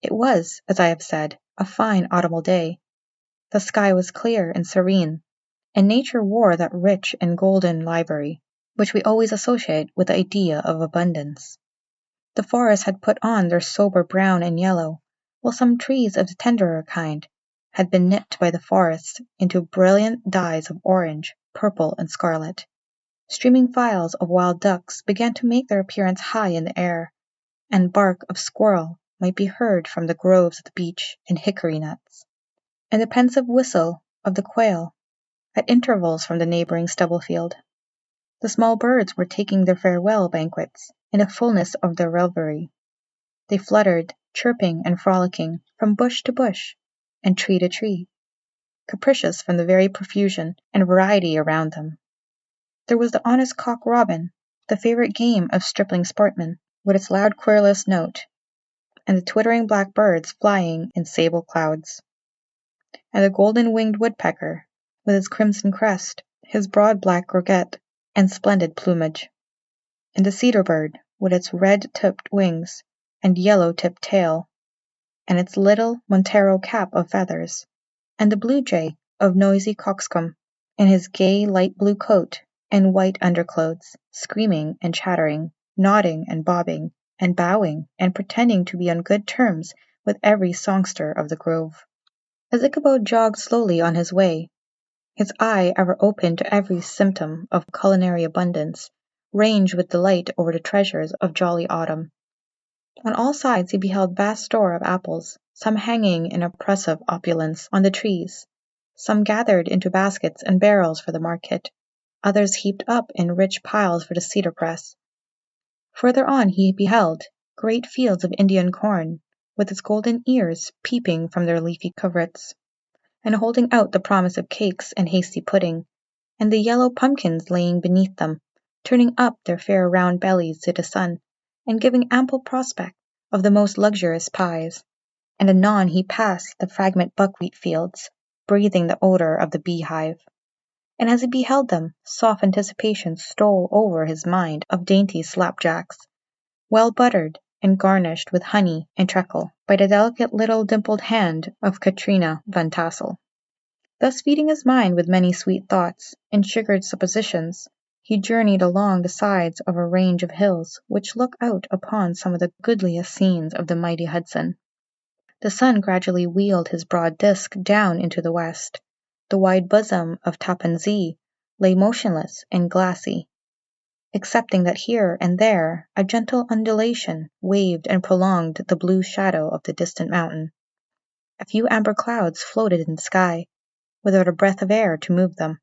It was, as I have said, a fine autumnal day. The sky was clear and serene, and nature wore that rich and golden livery which we always associate with the idea of abundance. The forests had put on their sober brown and yellow, while some trees of the tenderer kind had been nipped by the frost into brilliant dyes of orange, purple, and scarlet. Streaming files of wild ducks began to make their appearance high in the air, and bark of squirrel might be heard from the groves of the beech and hickory nuts, and the pensive whistle of the quail at intervals from the neighboring stubble-field. The small birds were taking their farewell banquets in the fullness of their revelry. They fluttered, chirping and frolicking, from bush to bush, and tree to tree, capricious from the very profusion and variety around them. There was the honest cock-robin, the favourite game of stripling sportsmen, with its loud querulous note, and the twittering blackbirds flying in sable clouds, and the golden-winged woodpecker, with his crimson crest, his broad black gorget, and splendid plumage, and the cedar-bird, with its red-tipped wings and yellow-tipped tail, and its little Montero cap of feathers, and the blue-jay of noisy coxcomb, in his gay light-blue coat and white underclothes, screaming and chattering, nodding and bobbing, and bowing, and pretending to be on good terms with every songster of the grove. As Ichabod jogged slowly on his way, his eye ever open to every symptom of culinary abundance, ranged with delight over the treasures of jolly autumn. On all sides he beheld vast store of apples, some hanging in oppressive opulence on the trees, some gathered into baskets and barrels for the market, others heaped up in rich piles for the cedar press. Further on he beheld great fields of Indian corn, with its golden ears peeping from their leafy coverts, and holding out the promise of cakes and hasty pudding, and the yellow pumpkins laying beneath them, turning up their fair round bellies to the sun, and giving ample prospect of the most luxurious pies. And anon he passed the fragrant buckwheat fields, breathing the odour of the beehive. And as he beheld them, soft anticipation stole over his mind of dainty slapjacks, well buttered and garnished with honey and treacle by the delicate little dimpled hand of Katrina Van Tassel. Thus feeding his mind with many sweet thoughts and sugared suppositions, he journeyed along the sides of a range of hills which look out upon some of the goodliest scenes of the mighty Hudson. The sun gradually wheeled his broad disk down into the west. The wide bosom of Tappan Zee lay motionless and glassy, excepting that here and there a gentle undulation waved and prolonged the blue shadow of the distant mountain. A few amber clouds floated in the sky, without a breath of air to move them.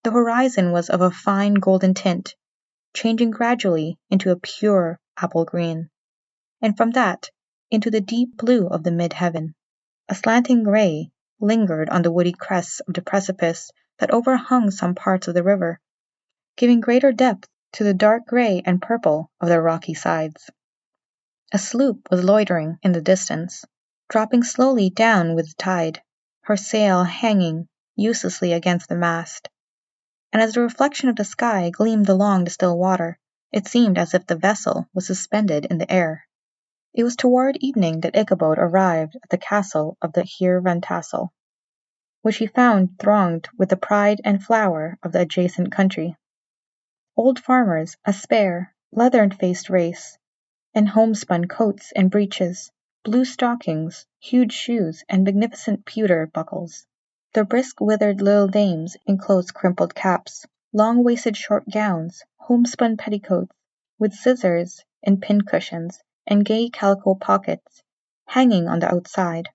The horizon was of a fine golden tint, changing gradually into a pure apple green, and from that into the deep blue of the mid-heaven. A slanting grey lingered on the woody crests of the precipice that overhung some parts of the river, giving greater depth to the dark grey and purple of the rocky sides. A sloop was loitering in the distance, dropping slowly down with the tide, her sail hanging uselessly against the mast, and as the reflection of the sky gleamed along the still water, it seemed as if the vessel was suspended in the air. It was toward evening that Ichabod arrived at the castle of the Heer Van Tassel, which he found thronged with the pride and flower of the adjacent country. Old farmers, a spare, leathern-faced race, in homespun coats and breeches, blue stockings, huge shoes, and magnificent pewter buckles. Their brisk withered little dames in close crimpled caps, long-waisted short gowns, homespun petticoats, with scissors and pin-cushions, and gay calico pockets, hanging on the outside.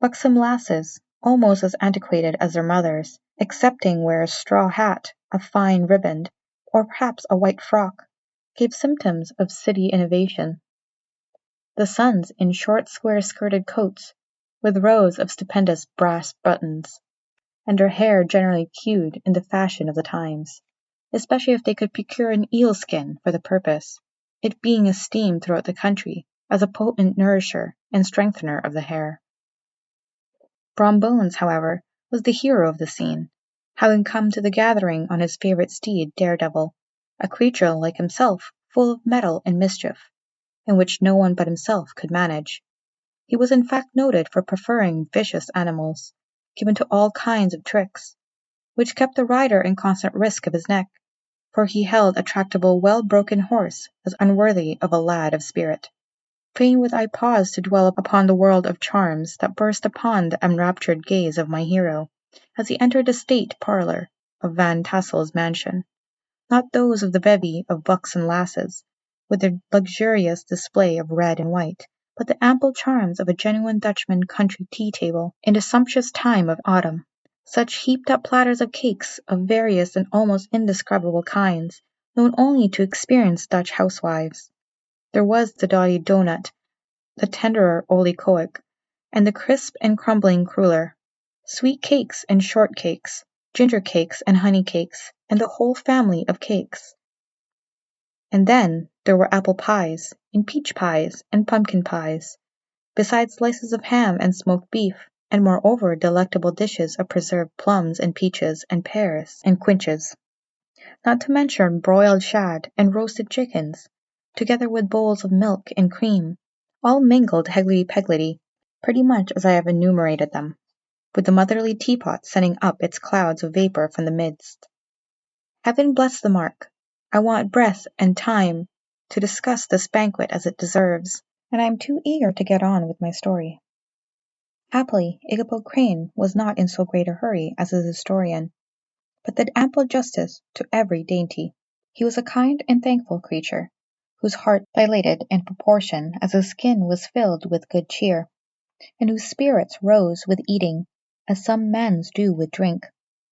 Buxom lasses, almost as antiquated as their mothers, excepting where a straw hat, a fine riband, or perhaps a white frock, gave symptoms of city innovation. The sons in short square-skirted coats, with rows of stupendous brass buttons, and their hair generally queued in the fashion of the times, especially if they could procure an eel skin for the purpose, it being esteemed throughout the country as a potent nourisher and strengthener of the hair. Brom Bones, however, was the hero of the scene, having come to the gathering on his favourite steed, Daredevil, a creature like himself, full of mettle and mischief, and which no one but himself could manage, He was in fact noted for preferring vicious animals, given to all kinds of tricks, which kept the rider in constant risk of his neck, for he held a tractable well-broken horse as unworthy of a lad of spirit. Fain would I pause to dwell upon the world of charms that burst upon the enraptured gaze of my hero, as he entered the state parlour of Van Tassel's mansion, not those of the bevy of buxom lasses, with their luxurious display of red and white, but the ample charms of a genuine Dutchman country tea-table in the sumptuous time of autumn. Such heaped-up platters of cakes of various and almost indescribable kinds, known only to experienced Dutch housewives. There was the doughty doughnut, the tenderer olykoek, and the crisp and crumbling cruller, sweet cakes and short cakes, ginger cakes and honey cakes, and the whole family of cakes. And then there were apple pies, and peach pies, and pumpkin pies, besides slices of ham and smoked beef, and moreover delectable dishes of preserved plums and peaches and pears and quinces, not to mention broiled shad and roasted chickens, together with bowls of milk and cream, all mingled higgledy-piggledy, pretty much as I have enumerated them, with the motherly teapot sending up its clouds of vapour from the midst. Heaven bless the mark! I want breath and time to discuss this banquet as it deserves, and I am too eager to get on with my story. Happily, Ichabod Crane was not in so great a hurry as his historian, but did ample justice to every dainty. He was a kind and thankful creature, whose heart dilated in proportion as his skin was filled with good cheer, and whose spirits rose with eating, as some men's do with drink.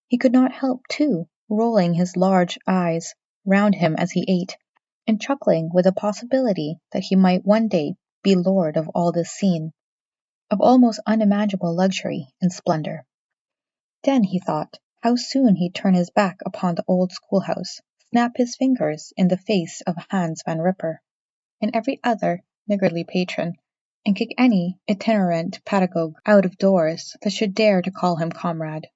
He could not help, too, rolling his large eyes round him as he ate, and chuckling with the possibility that he might one day be lord of all this scene, of almost unimaginable luxury and splendour. Then he thought how soon he'd turn his back upon the old schoolhouse, snap his fingers in the face of Hans Van Ripper, and every other niggardly patron, and kick any itinerant pedagogue out of doors that should dare to call him comrade.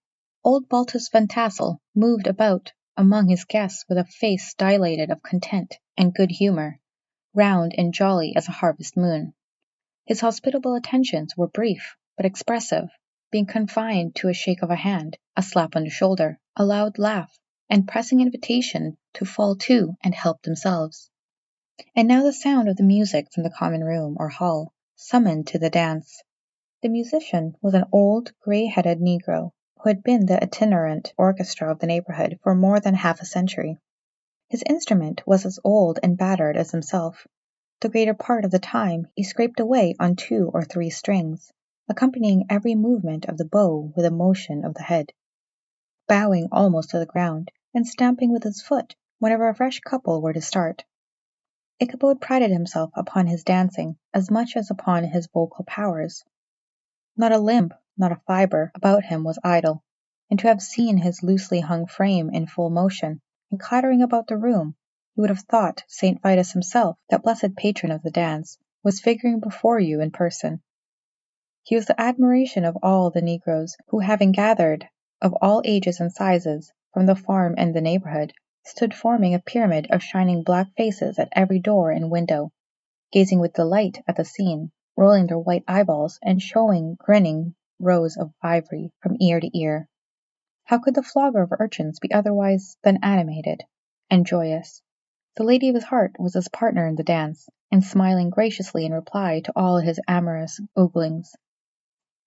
Old Baltus Van Tassel moved about among his guests with a face dilated of content and good humour, round and jolly as a harvest moon. His hospitable attentions were brief, but expressive, being confined to a shake of a hand, a slap on the shoulder, a loud laugh, and pressing invitation to fall to and help themselves. And now the sound of the music from the common room or hall summoned to the dance. The musician was an old, grey-headed negro, who had been the itinerant orchestra of the neighbourhood for more than half a century. His instrument was as old and battered as himself. The greater part of the time he scraped away on 2 or 3 strings, accompanying every movement of the bow with a motion of the head, bowing almost to the ground, and stamping with his foot whenever a fresh couple were to start. Ichabod prided himself upon his dancing as much as upon his vocal powers. Not a limb, not a fibre about him was idle, and to have seen his loosely hung frame in full motion, and clattering about the room, you would have thought St. Vitus himself, that blessed patron of the dance, was figuring before you in person. He was the admiration of all the negroes, who, having gathered, of all ages and sizes, from the farm and the neighbourhood, stood forming a pyramid of shining black faces at every door and window, gazing with delight at the scene, rolling their white eyeballs, and showing grinning rows of ivory from ear to ear. How could the flogger of urchins be otherwise than animated and joyous? The lady of his heart was his partner in the dance, and smiling graciously in reply to all his amorous oglings,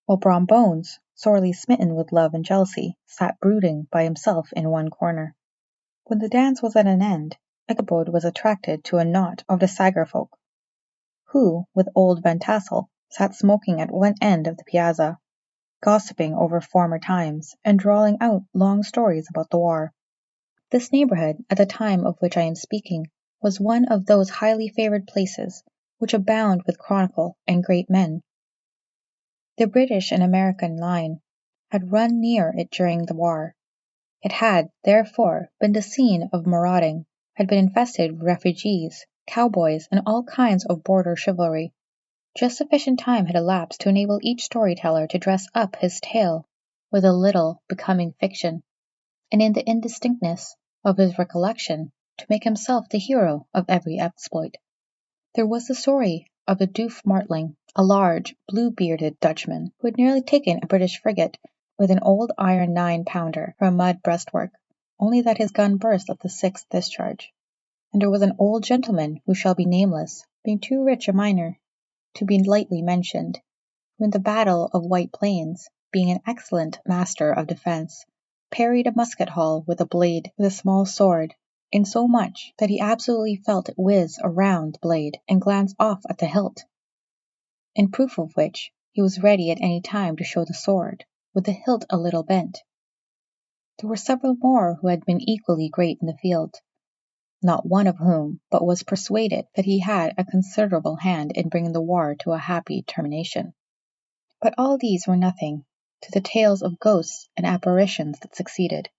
while Brom Bones, sorely smitten with love and jealousy, sat brooding by himself in one corner. When the dance was at an end, Ichabod was attracted to a knot of the Sager folk, who, with old Van Tassel, sat smoking at one end of the piazza, gossiping over former times, and drawling out long stories about the war. This neighbourhood, at the time of which I am speaking, was one of those highly favoured places which abound with chronicle and great men. The British and American line had run near it during the war. It had, therefore, been the scene of marauding, had been infested with refugees, cowboys, and all kinds of border chivalry. Just sufficient time had elapsed to enable each storyteller to dress up his tale with a little becoming fiction, and in the indistinctness of his recollection to make himself the hero of every exploit. There was the story of the Doof Martling, a large, blue-bearded Dutchman who had nearly taken a British frigate with an old iron 9-pounder for a mud breastwork, only that his gun burst at the 6th discharge. And there was an old gentleman who shall be nameless, being too rich a miner to be lightly mentioned, who in the Battle of White Plains, being an excellent master of defence, parried a musket-ball with a blade with a small sword, insomuch that he absolutely felt it whiz around the blade and glance off at the hilt, in proof of which he was ready at any time to show the sword, with the hilt a little bent. There were several more who had been equally great in the field, not one of whom but was persuaded that he had a considerable hand in bringing the war to a happy termination. But all these were nothing to the tales of ghosts and apparitions that succeeded.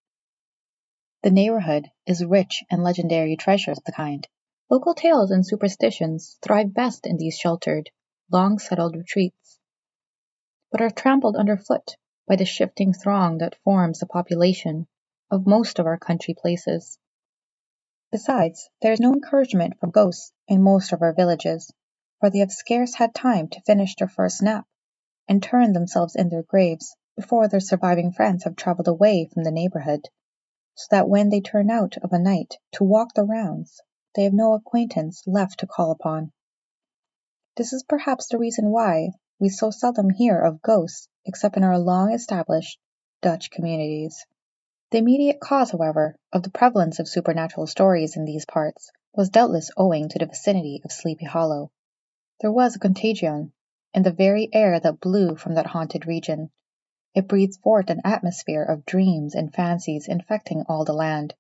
The neighborhood is rich in legendary treasures of the kind. Local tales and superstitions thrive best in these sheltered, long-settled retreats, but are trampled underfoot by the shifting throng that forms the population of most of our country places. Besides, there is no encouragement from ghosts in most of our villages, for they have scarce had time to finish their first nap, and turn themselves in their graves before their surviving friends have travelled away from the neighbourhood, so that when they turn out of a night to walk the rounds, they have no acquaintance left to call upon. This is perhaps the reason why we so seldom hear of ghosts except in our long-established Dutch communities. The immediate cause, however, of the prevalence of supernatural stories in these parts was doubtless owing to the vicinity of Sleepy Hollow. There was a contagion in the very air that blew from that haunted region. It breathed forth an atmosphere of dreams and fancies infecting all the land.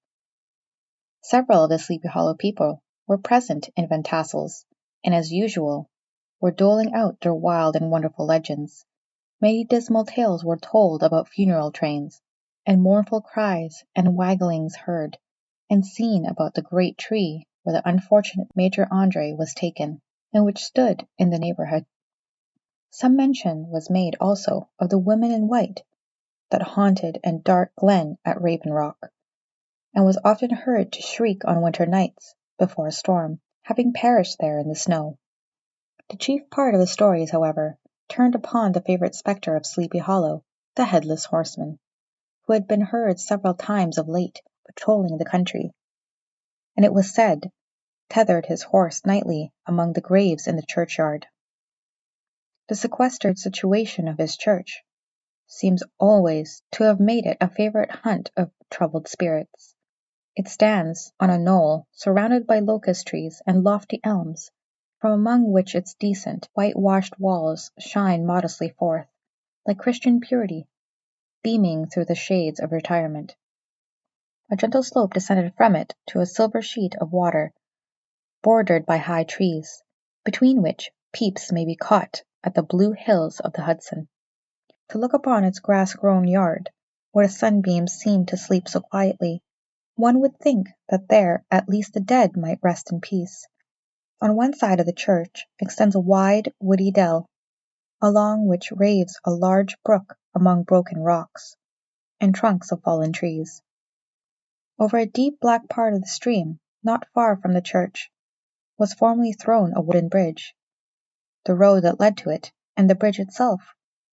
Several of the Sleepy Hollow people were present in Van Tassel's, and as usual, were doling out their wild and wonderful legends. Many dismal tales were told about funeral trains, and mournful cries and wagglings heard and seen about the great tree where the unfortunate Major Andre was taken, and which stood in the neighborhood. Some mention was made also of the women in white that haunted and dark glen at Raven Rock, and was often heard to shriek on winter nights before a storm, having perished there in the snow. The chief part of the stories, however, turned upon the favourite spectre of Sleepy Hollow, the Headless Horseman, who had been heard several times of late patrolling the country, and it was said tethered his horse nightly among the graves in the churchyard. The sequestered situation of his church seems always to have made it a favourite haunt of troubled spirits. It stands on a knoll surrounded by locust trees and lofty elms, from among which its decent, whitewashed walls shine modestly forth, like Christian purity, beaming through the shades of retirement. A gentle slope descended from it to a silver sheet of water, bordered by high trees, between which peeps may be caught at the blue hills of the Hudson. To look upon its grass-grown yard, where the sunbeams seem to sleep so quietly, one would think that there at least the dead might rest in peace. On one side of the church extends a wide, woody dell, along which raves a large brook among broken rocks and trunks of fallen trees. Over a deep black part of the stream, not far from the church, was formerly thrown a wooden bridge. The road that led to it, and the bridge itself,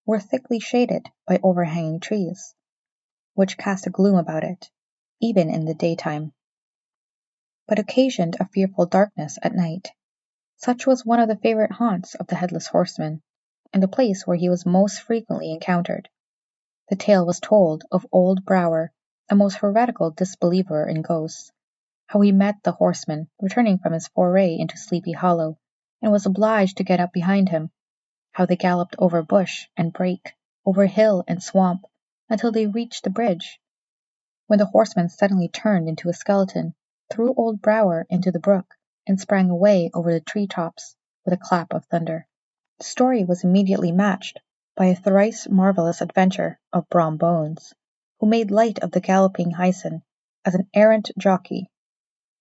were thickly shaded by overhanging trees, which cast a gloom about it, even in the daytime, but occasioned a fearful darkness at night. Such was one of the favourite haunts of the Headless Horseman, and the place where he was most frequently encountered. The tale was told of old Brower, a most heretical disbeliever in ghosts, how he met the horseman returning from his foray into Sleepy Hollow, and was obliged to get up behind him, how they galloped over bush and brake, over hill and swamp, until they reached the bridge, when the horseman suddenly turned into a skeleton, threw old Brower into the brook, and sprang away over the tree-tops with a clap of thunder. The story was immediately matched by a thrice marvellous adventure of Brom Bones, who made light of the galloping Hyson as an errant jockey.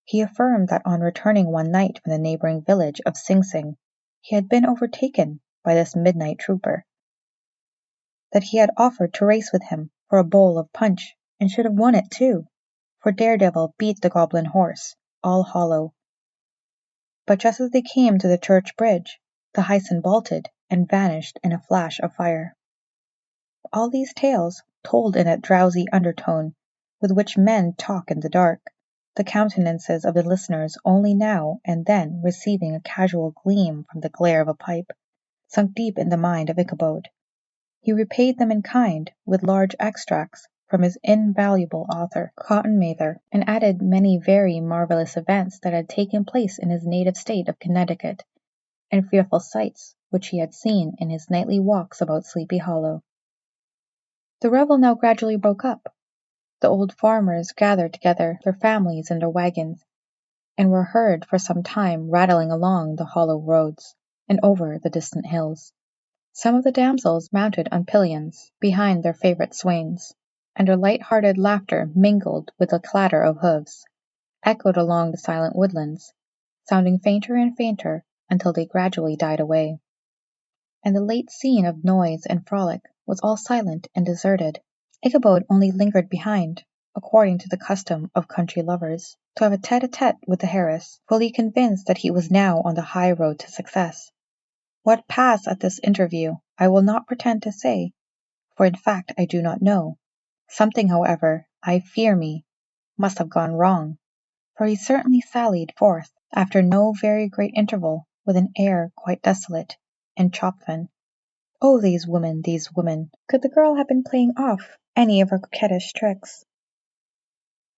He affirmed that on returning one night from the neighbouring village of Sing Sing, he had been overtaken by this midnight trooper, that he had offered to race with him for a bowl of punch, and should have won it too, for Daredevil beat the goblin horse, All Hollow. But just as they came to the church bridge, The hyson bolted and vanished in a flash of fire. All these tales, told in that drowsy undertone with which men talk in the dark, the countenances of the listeners only now and then receiving a casual gleam from the glare of a pipe, sunk deep in the mind of Ichabod. He repaid them in kind with large extracts from his invaluable author, Cotton Mather, and added many very marvelous events that had taken place in his native state of Connecticut, and fearful sights which he had seen in his nightly walks about Sleepy Hollow. The revel now gradually broke up. The old farmers gathered together their families in their wagons, and were heard for some time rattling along the hollow roads, and over the distant hills. Some of the damsels mounted on pillions behind their favourite swains, and their light-hearted laughter mingled with the clatter of hoofs, echoed along the silent woodlands, sounding fainter and fainter until they gradually died away. And the late scene of noise and frolic was all silent and deserted. Ichabod only lingered behind, according to the custom of country lovers, to have a tête-à-tête with the heiress, fully convinced that he was now on the high road to success. What passed at this interview I will not pretend to say, for in fact I do not know. Something, however, I fear me, must have gone wrong, for he certainly sallied forth, after no very great interval, with an air quite desolate and chopfin. Oh, these women, these women! Could the girl have been playing off any of her coquettish tricks?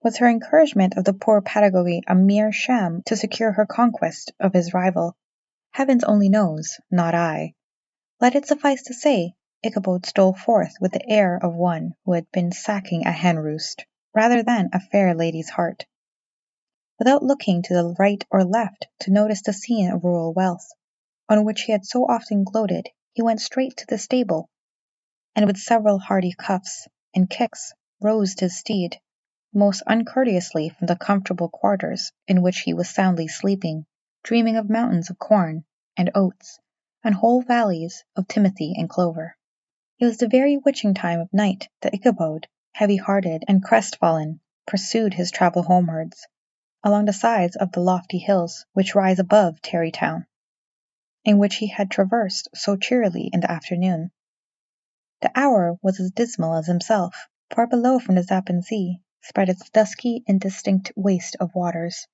Was her encouragement of the poor pedagogue a mere sham to secure her conquest of his rival? Heavens only knows, not I. Let it suffice to say, Ichabod stole forth with the air of one who had been sacking a hen-roost, rather than a fair lady's heart. Without looking to the right or left to notice the scene of rural wealth, on which he had so often gloated, he went straight to the stable, and with several hearty cuffs and kicks roused his steed, most uncourteously from the comfortable quarters in which he was soundly sleeping, dreaming of mountains of corn and oats, and whole valleys of timothy and clover. It was the very witching time of night that Ichabod, heavy-hearted and crestfallen, pursued his travel homewards, along the sides of the lofty hills which rise above Tarrytown, and which he had traversed so cheerily in the afternoon. The hour was as dismal as himself. Far below from the Zappan Sea spread its dusky indistinct waste of waters,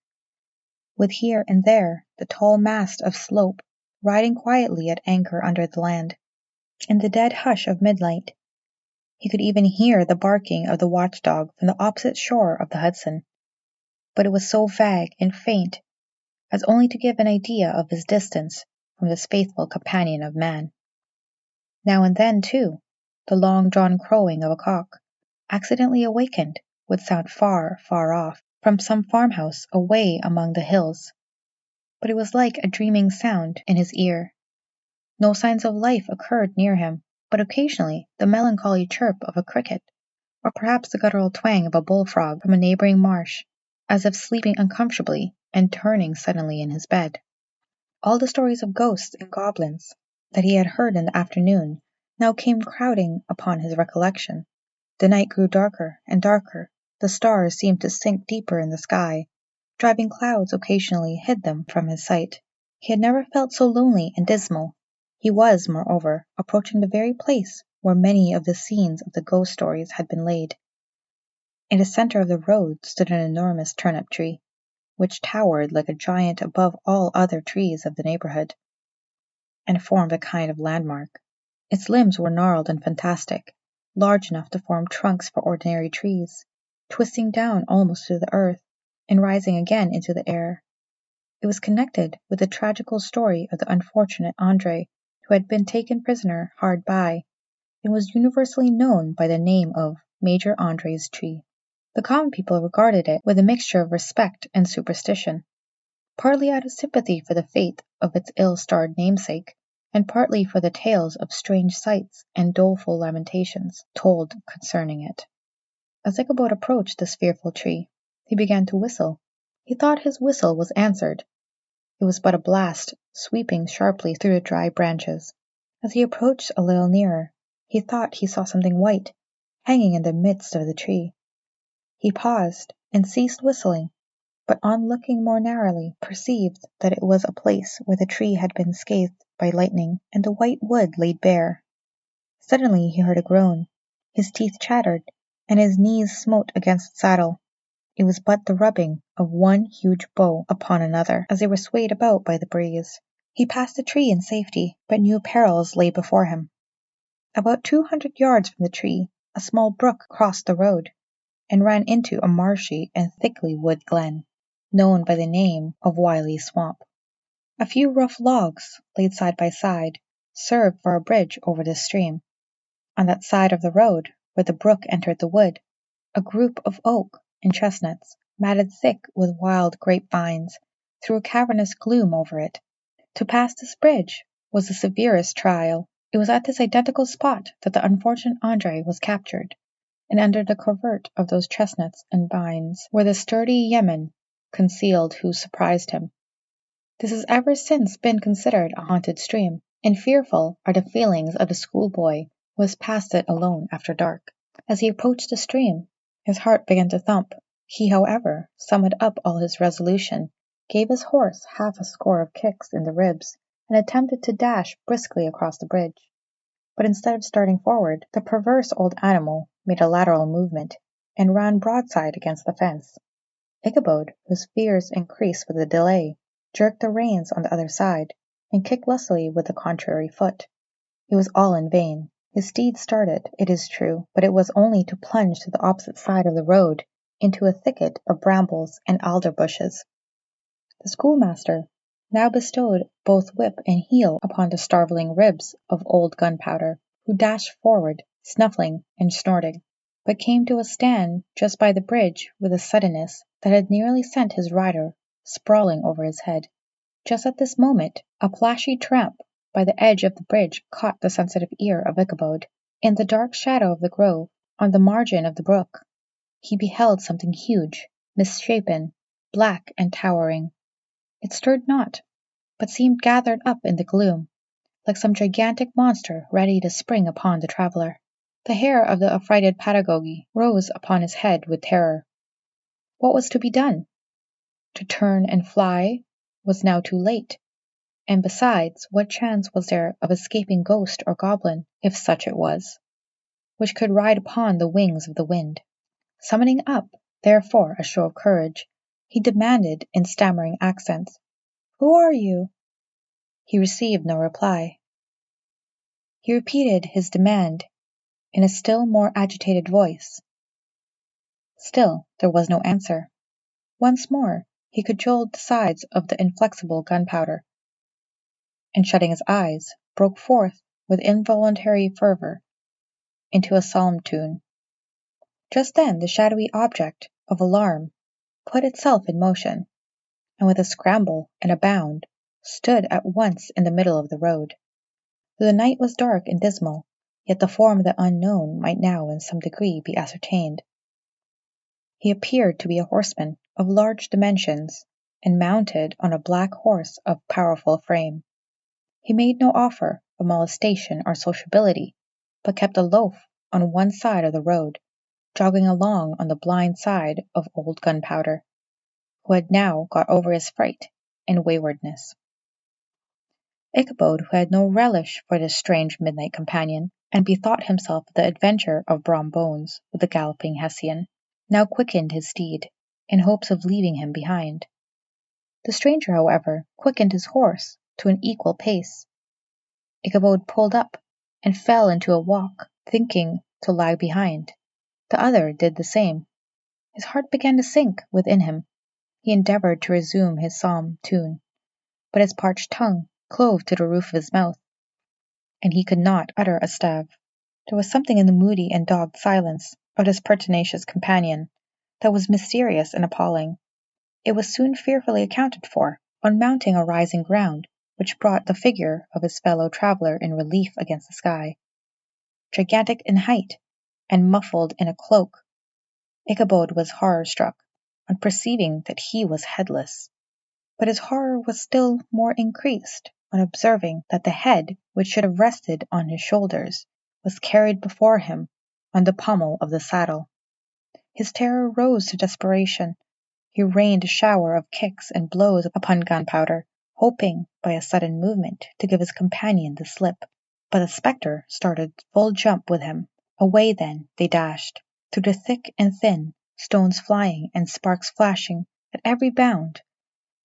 with here and there the tall mast of Slope riding quietly at anchor under the land. In the dead hush of midnight he could even hear the barking of the watchdog from the opposite shore of the Hudson, but it was so vague and faint as only to give an idea of his distance from this faithful companion of man. Now and then, too, the long-drawn crowing of a cock, accidentally awakened, would sound far, far off, from some farmhouse away among the hills, but it was like a dreaming sound in his ear. No signs of life occurred near him, but occasionally the melancholy chirp of a cricket, or perhaps the guttural twang of a bullfrog from a neighbouring marsh, as if sleeping uncomfortably and turning suddenly in his bed. All the stories of ghosts and goblins that he had heard in the afternoon now came crowding upon his recollection. The night grew darker and darker, the stars seemed to sink deeper in the sky, driving clouds occasionally hid them from his sight. He had never felt so lonely and dismal. He was, moreover, approaching the very place where many of the scenes of the ghost stories had been laid. In the centre of the road stood an enormous turnip tree, which towered like a giant above all other trees of the neighbourhood, and formed a kind of landmark. Its limbs were gnarled and fantastic, large enough to form trunks for ordinary trees, twisting down almost to the earth, and rising again into the air. It was connected with the tragical story of the unfortunate André, who had been taken prisoner hard by, and was universally known by the name of Major André's tree. The common people regarded it with a mixture of respect and superstition, partly out of sympathy for the fate of its ill-starred namesake, and partly for the tales of strange sights and doleful lamentations told concerning it. As Ichabod approached this fearful tree, he began to whistle. He thought his whistle was answered. It was but a blast, sweeping sharply through the dry branches. As he approached a little nearer, he thought he saw something white, hanging in the midst of the tree. He paused, and ceased whistling, but on looking more narrowly perceived that it was a place where the tree had been scathed by lightning, and the white wood laid bare. Suddenly he heard a groan. His teeth chattered, and his knees smote against the saddle. It was but the rubbing of one huge bough upon another, as they were swayed about by the breeze. He passed the tree in safety, but new perils lay before him. About 200 yards from the tree, a small brook crossed the road, and ran into a marshy and thickly wooded glen, known by the name of Wiley's Swamp. A few rough logs, laid side by side, served for a bridge over this stream. On that side of the road, where the brook entered the wood, a group of oak and chestnuts, matted thick with wild grapevines, threw a cavernous gloom over it. To pass this bridge was the severest trial. It was at this identical spot that the unfortunate Andre was captured, and under the covert of those chestnuts and vines were the sturdy yeomen concealed who surprised him. This has ever since been considered a haunted stream, and fearful are the feelings of the schoolboy who has passed it alone after dark. As he approached the stream, his heart began to thump. He, however, summoned up all his resolution, gave his horse half a score of kicks in the ribs, and attempted to dash briskly across the bridge. But instead of starting forward, the perverse old animal made a lateral movement, and ran broadside against the fence. Ichabod, whose fears increased with the delay, jerked the reins on the other side, and kicked lustily with the contrary foot. It was all in vain. His steed started, it is true, but it was only to plunge to the opposite side of the road, into a thicket of brambles and alder bushes. The schoolmaster now bestowed both whip and heel upon the starveling ribs of old Gunpowder, who dashed forward, snuffling and snorting, but came to a stand just by the bridge with a suddenness that had nearly sent his rider sprawling over his head. Just at this moment, a plashy tramp by the edge of the bridge caught the sensitive ear of Ichabod. In the dark shadow of the grove, on the margin of the brook, he beheld something huge, misshapen, black and towering. It stirred not, but seemed gathered up in the gloom, like some gigantic monster ready to spring upon the traveller. The hair of the affrighted pedagogue rose upon his head with terror. What was to be done? To turn and fly was now too late. And besides, what chance was there of escaping ghost or goblin, if such it was, which could ride upon the wings of the wind? Summoning up, therefore, a show of courage, he demanded in stammering accents, "Who are you?" He received no reply. He repeated his demand in a still more agitated voice. Still there was no answer. Once more he cajoled the sides of the inflexible Gunpowder, and shutting his eyes, broke forth with involuntary fervor into a psalm tune. Just then the shadowy object of alarm put itself in motion, and with a scramble and a bound stood at once in the middle of the road. Though the night was dark and dismal, yet the form of the unknown might now in some degree be ascertained. He appeared to be a horseman of large dimensions, and mounted on a black horse of powerful frame. He made no offer of molestation or sociability, but kept aloof on one side of the road, jogging along on the blind side of old Gunpowder, who had now got over his fright and waywardness. Ichabod, who had no relish for this strange midnight companion, and bethought himself of the adventure of Brom Bones with the galloping Hessian, now quickened his steed, in hopes of leaving him behind. The stranger, however, quickened his horse to an equal pace. Ichabod pulled up, and fell into a walk, thinking to lag behind. The other did the same. His heart began to sink within him. He endeavoured to resume his psalm tune, but his parched tongue clove to the roof of his mouth, and he could not utter a stave. There was something in the moody and dogged silence of his pertinacious companion that was mysterious and appalling. It was soon fearfully accounted for. On mounting a rising ground, which brought the figure of his fellow traveller in relief against the sky, gigantic in height, and muffled in a cloak, Ichabod was horror-struck on perceiving that he was headless. But his horror was still more increased on observing that the head, which should have rested on his shoulders, was carried before him on the pommel of the saddle. His terror rose to desperation, He rained a shower of kicks and blows upon Gunpowder, hoping by a sudden movement to give his companion the slip. But the spectre started full jump with him. Away then they dashed, through the thick and thin, stones flying and sparks flashing at every bound.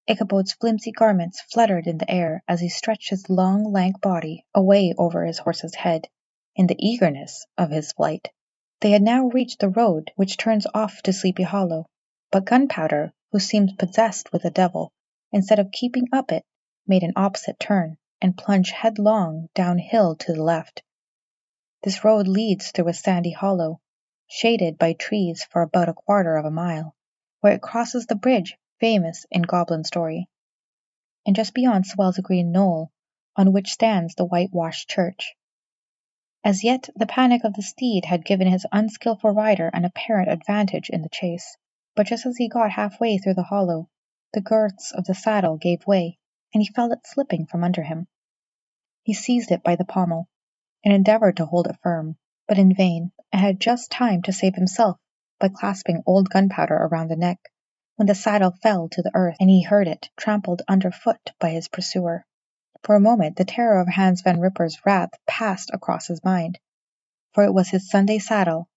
Ichabod's flimsy garments fluttered in the air as he stretched his long, lank body away over his horse's head, in the eagerness of his flight. They had now reached the road which turns off to Sleepy Hollow, but Gunpowder, who seemed possessed with the devil, instead of keeping up it, made an opposite turn, and plunged headlong downhill to the left. This road leads through a sandy hollow, shaded by trees for about a quarter of a mile, where it crosses the bridge famous in goblin story, and just beyond swells a green knoll, on which stands the whitewashed church. As yet the panic of the steed had given his unskilful rider an apparent advantage in the chase, but just as he got halfway through the hollow, the girths of the saddle gave way, and he felt it slipping from under him. He seized it by the pommel, and endeavoured to hold it firm, but in vain, and had just time to save himself by clasping old Gunpowder around the neck, when the saddle fell to the earth, and he heard it trampled underfoot by his pursuer. For a moment the terror of Hans Van Ripper's wrath passed across his mind, for it was his Sunday saddle.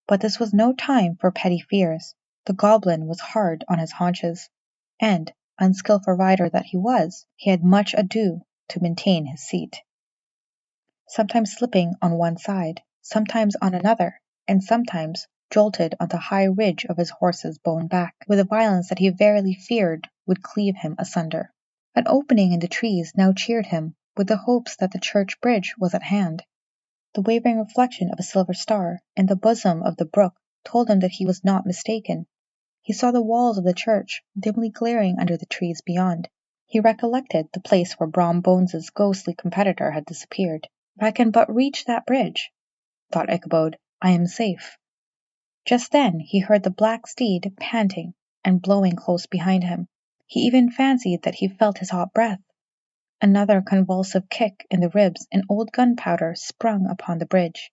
But this was no time for petty fears. The goblin was hard on his haunches, and, unskilful rider that he was, he had much ado to maintain his seat, sometimes slipping on one side, sometimes on another, and sometimes jolted on the high ridge of his horse's bone back, with a violence that he verily feared would cleave him asunder. An opening in the trees now cheered him with the hopes that the church bridge was at hand. The wavering reflection of a silver star in the bosom of the brook told him that he was not mistaken. He saw the walls of the church dimly glaring under the trees beyond. He recollected the place where Brom Bones's ghostly competitor had disappeared. If I can but reach that bridge, thought Ichabod, I am safe. Just then he heard the black steed panting and blowing close behind him. He even fancied that he felt his hot breath. Another convulsive kick in the ribs, and old Gunpowder sprung upon the bridge.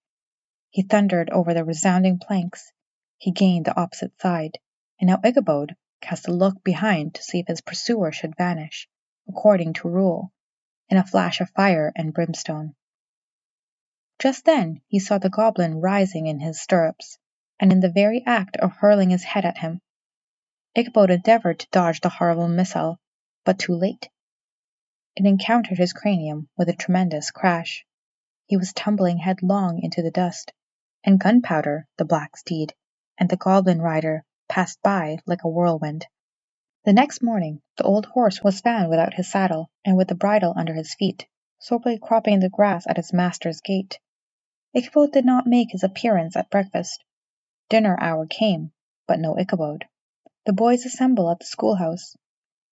He thundered over the resounding planks. He gained the opposite side, and now Ichabod cast a look behind to see if his pursuer should vanish, according to rule, in a flash of fire and brimstone. Just then he saw the goblin rising in his stirrups, and in the very act of hurling his head at him. Ichabod endeavoured to dodge the horrible missile, but too late. It encountered his cranium with a tremendous crash. He was tumbling headlong into the dust, and Gunpowder, the black steed, and the goblin rider passed by like a whirlwind. The next morning the old horse was found without his saddle, and with the bridle under his feet, soberly cropping the grass at his master's gate. Ichabod did not make his appearance at breakfast. Dinner hour came, but no Ichabod. The boys assembled at the schoolhouse,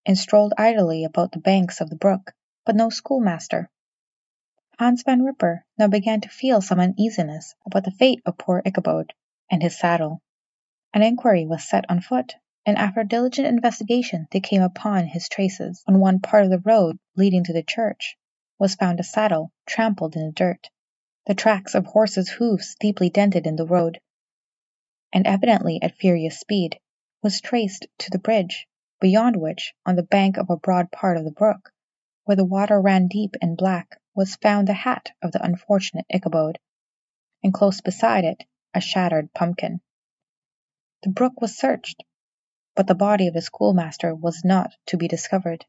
and strolled idly about the banks of the brook, but no schoolmaster. Hans Van Ripper now began to feel some uneasiness about the fate of poor Ichabod and his saddle. An inquiry was set on foot, and after diligent investigation they came upon his traces. On one part of the road leading to the church was found a saddle trampled in the dirt, the tracks of horses' hoofs deeply dented in the road, and evidently at furious speed, was traced to the bridge, beyond which, on the bank of a broad part of the brook, where the water ran deep and black, was found the hat of the unfortunate Ichabod, and close beside it a shattered pumpkin. The brook was searched, but the body of the schoolmaster was not to be discovered.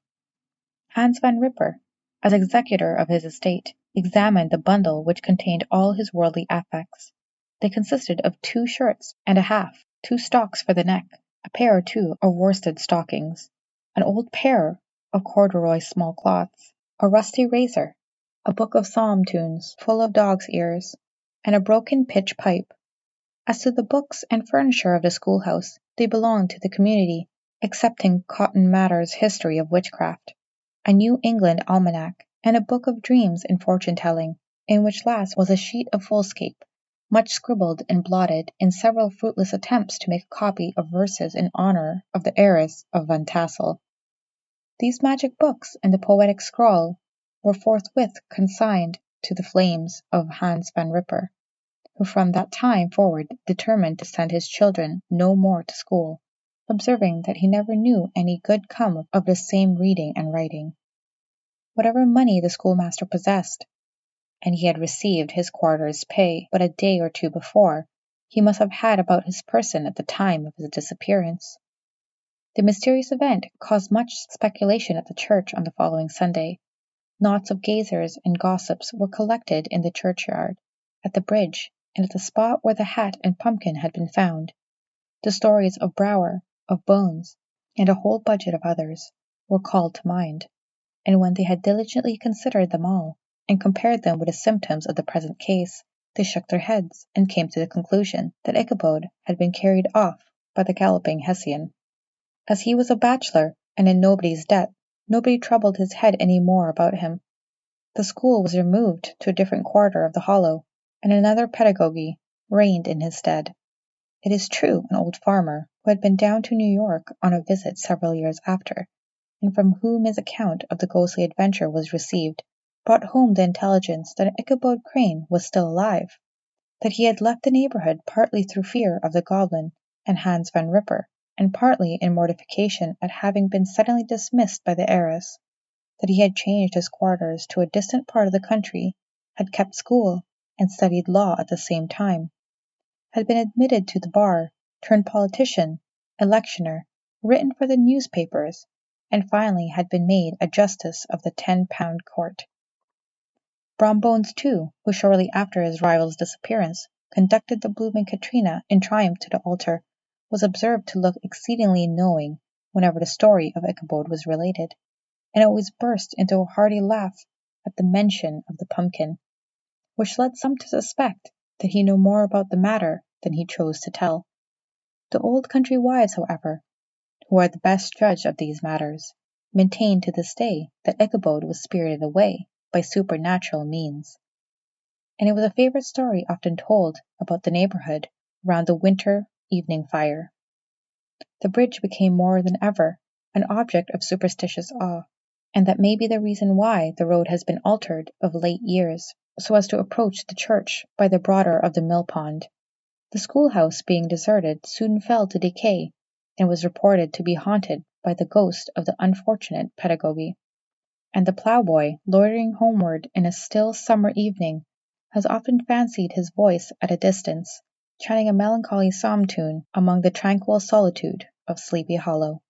Hans Van Ripper, as executor of his estate, examined the bundle which contained all his worldly effects. They consisted of 2 shirts and a half, 2 stocks for the neck, a pair or 2 of worsted stockings, an old pair of corduroy small cloths, a rusty razor, a book of psalm tunes full of dog's ears, and a broken pitch pipe. As to the books and furniture of the schoolhouse, they belonged to the community, excepting Cotton Mather's History of Witchcraft, a New England almanac, and a book of dreams and fortune-telling, in which last was a sheet of foolscap, much scribbled and blotted in several fruitless attempts to make a copy of verses in honour of the heiress of Van Tassel. These magic books and the poetic scrawl were forthwith consigned to the flames of Hans Van Ripper, who from that time forward determined to send his children no more to school, observing that he never knew any good come of the same reading and writing. Whatever money the schoolmaster possessed, and he had received his quarter's pay but a day or two before, he must have had about his person at the time of his disappearance. The mysterious event caused much speculation at the church on the following Sunday. Knots of gazers and gossips were collected in the churchyard, at the bridge, and at the spot where the hat and pumpkin had been found. The stories of Brower, of Bones, and a whole budget of others, were called to mind, and when they had diligently considered them all, and compared them with the symptoms of the present case, they shook their heads, and came to the conclusion that Ichabod had been carried off by the galloping Hessian. As he was a bachelor, and in nobody's debt, nobody troubled his head any more about him. The school was removed to a different quarter of the Hollow, and another pedagogy reigned in his stead. It is true, an old farmer, who had been down to New York on a visit several years after, and from whom his account of the ghostly adventure was received, brought home the intelligence that Ichabod Crane was still alive, that he had left the neighborhood partly through fear of the goblin and Hans Van Ripper, and partly in mortification at having been suddenly dismissed by the heiress, that he had changed his quarters to a distant part of the country, had kept school, and studied law at the same time, had been admitted to the bar, turned politician, electioner, written for the newspapers, and finally had been made a justice of the 10-pound court. Brombones, too, who shortly after his rival's disappearance conducted the blooming Katrina in triumph to the altar, was observed to look exceedingly knowing whenever the story of Ichabod was related, and always burst into a hearty laugh at the mention of the pumpkin, which led some to suspect that he knew more about the matter than he chose to tell. The old country wives, however, who are the best judge of these matters, maintain to this day that Ichabod was spirited away by supernatural means. And it was a favorite story often told about the neighborhood round the winter evening fire. The bridge became more than ever an object of superstitious awe, and that may be the reason why the road has been altered of late years, so as to approach the church by the broader of the mill pond. The schoolhouse, being deserted, soon fell to decay, and was reported to be haunted by the ghost of the unfortunate pedagogy. And the ploughboy, loitering homeward in a still summer evening, has often fancied his voice at a distance, chanting a melancholy psalm tune among the tranquil solitude of Sleepy Hollow.